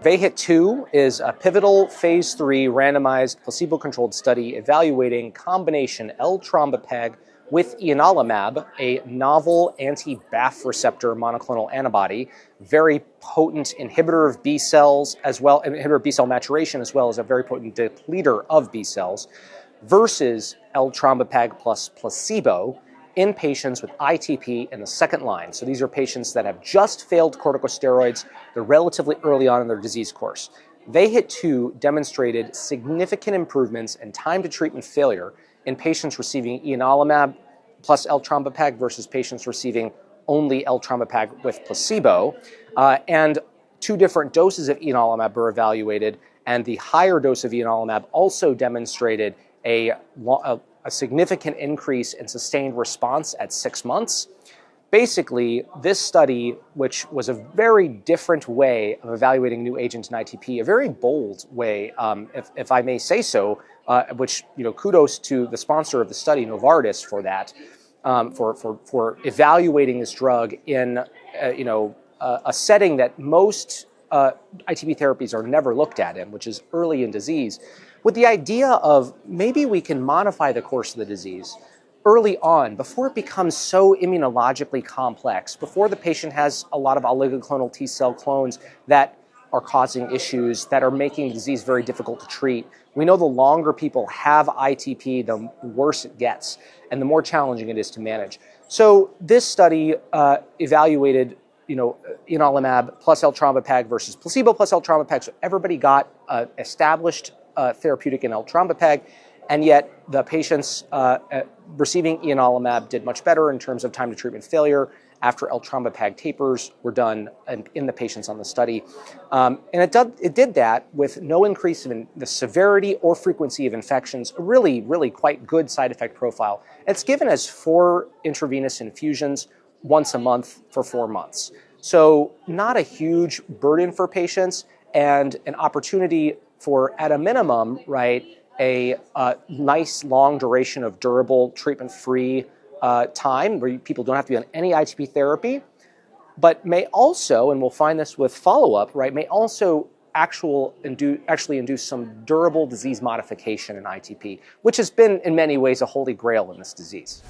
VAYHIT2 is a pivotal phase 3 randomized placebo-controlled study evaluating combination Eltrombopag with Ianalumab, a novel anti-BAFF receptor monoclonal antibody, very potent inhibitor of B cells, inhibitor of B cell maturation, as well as a very potent depleter of B cells, versus Eltrombopag plus placebo in patients with ITP in the second line. So these are patients that have just failed corticosteroids. They're relatively early on in their disease course. VAYHIT2 demonstrated significant improvements in time to treatment failure in patients receiving Ianalumab plus Eltrombopag versus patients receiving only Eltrombopag with placebo. And two different doses of Ianalumab were evaluated, and the higher dose of Ianalumab also demonstrated a significant increase in sustained response at 6 months. Basically, this study, which was a very different way of evaluating new agents in ITP, a very bold way, if I may say so, which, kudos to the sponsor of the study, Novartis, for that, for evaluating this drug in, a setting that most ITP therapies are never looked at in, which is early in disease, with the idea of maybe we can modify the course of the disease early on, before it becomes so immunologically complex, before the patient has a lot of oligoclonal T cell clones that are causing issues, that are making the disease very difficult to treat. We know the longer people have ITP, the worse it gets, and the more challenging it is to manage. So this study evaluated Ianalumab plus Eltrombopag versus placebo plus Eltrombopag, so everybody got established therapeutic in Eltrombopag, and yet the patients receiving Ianalumab did much better in terms of time to treatment failure after Eltrombopag tapers were done in the patients on the study. And it did that with no increase in the severity or frequency of infections, a really, really quite good side effect profile. It's given as 4 intravenous infusions once a month for 4 months. So not a huge burden for patients, and an opportunity for, at a minimum, a nice long duration of durable treatment-free time where people don't have to be on any ITP therapy, but may also, and we'll find this with follow-up, may also actually induce some durable disease modification in ITP, which has been in many ways a holy grail in this disease.